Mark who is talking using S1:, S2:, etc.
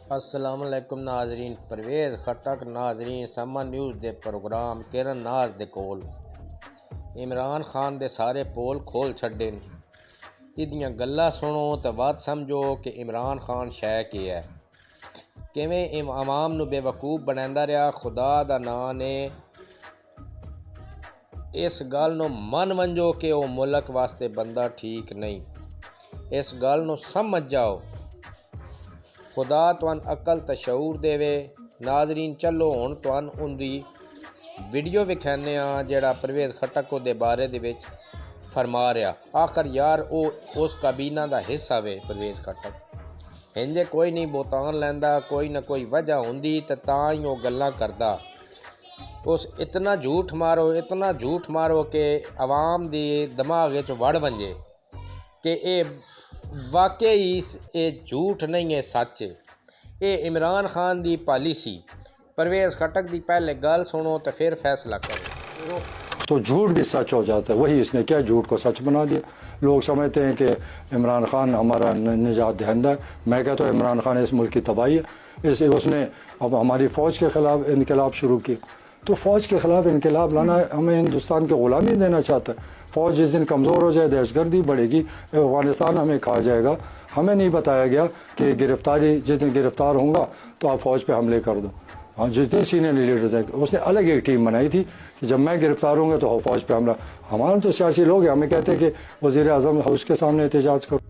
S1: अस्सलाम वालेकुम नाजरीन। परवेज़ खटक नाजरीन समा न्यूज़ दे प्रोग्राम किरण नाज दे कोल इमरान खान दे सारे पोल खोल छड्डे न। इदियां गल्लां सुनो तो वध समझो कि इमरान खान शै के है, किवें आवाम नूं बेवकूफ़ बनांदा रहा। खुदा दा नां ने इस गल नूं मन वंजो कि वह मुल्क वास्ते बंदा ठीक नहीं। इस गल नूं समझ जाओ। खुदा तुहान अकल ते शऊर देवे। नाजरीन चलो हुण तुहान उंदी वीडियो विखाने जेड़ा परवेज़ खटक दे बारे दे विच फरमा रहा। आखिर यार वो उस काबीना दा हिस्सा वे परवेज़ खटक। इंजे कोई नहीं बोतान लैंदा, कोई ना कोई वजह हुंदी ते तां ही वो गल्लां करदा। उस इतना झूठ मारो कि आवाम दी दिमाग विच वड़ वंजे कि ये वाकई ये झूठ नहीं है, सच है। ये इमरान खान की पॉलिसी। परवेज़ खटक की पहले गल सुनो तो फिर फैसला करो।
S2: तो झूठ भी सच हो जाता है। वही इसने क्या, झूठ को सच बना दिया। लोग समझते हैं कि इमरान खान हमारा निजात दहिंदा है। मैं कहता हूँ इमरान खान इस मुल्क की तबाही है। उसने अब हमारी फ़ौज के ख़िलाफ़ इनकलाब शुरू किया। तो फ़ौज के ख़िलाफ़ इनकलाब लाना हमें हिंदुस्तान की ग़ुलामी देना चाहता है। फ़ौज जिस दिन कमज़ोर हो जाए, दहशतगर्दी बढ़ेगी, अफ़गानिस्तान हमें खा जाएगा। हमें नहीं बताया गया कि जिस दिन गिरफ़्तार होगा तो आप फ़ौज पर हमले कर दो। हाँ, जितने सीनियर लीडर्स हैं उसने अलग एक टीम बनाई थी कि जब मैं गिरफ़्तार होंगे तो फ़ौज पे हमला। हमारे तो सियासी लोग हैं, हमें कहते हैं कि वज़ीर आज़म हाउस के सामने एहतजाज करो।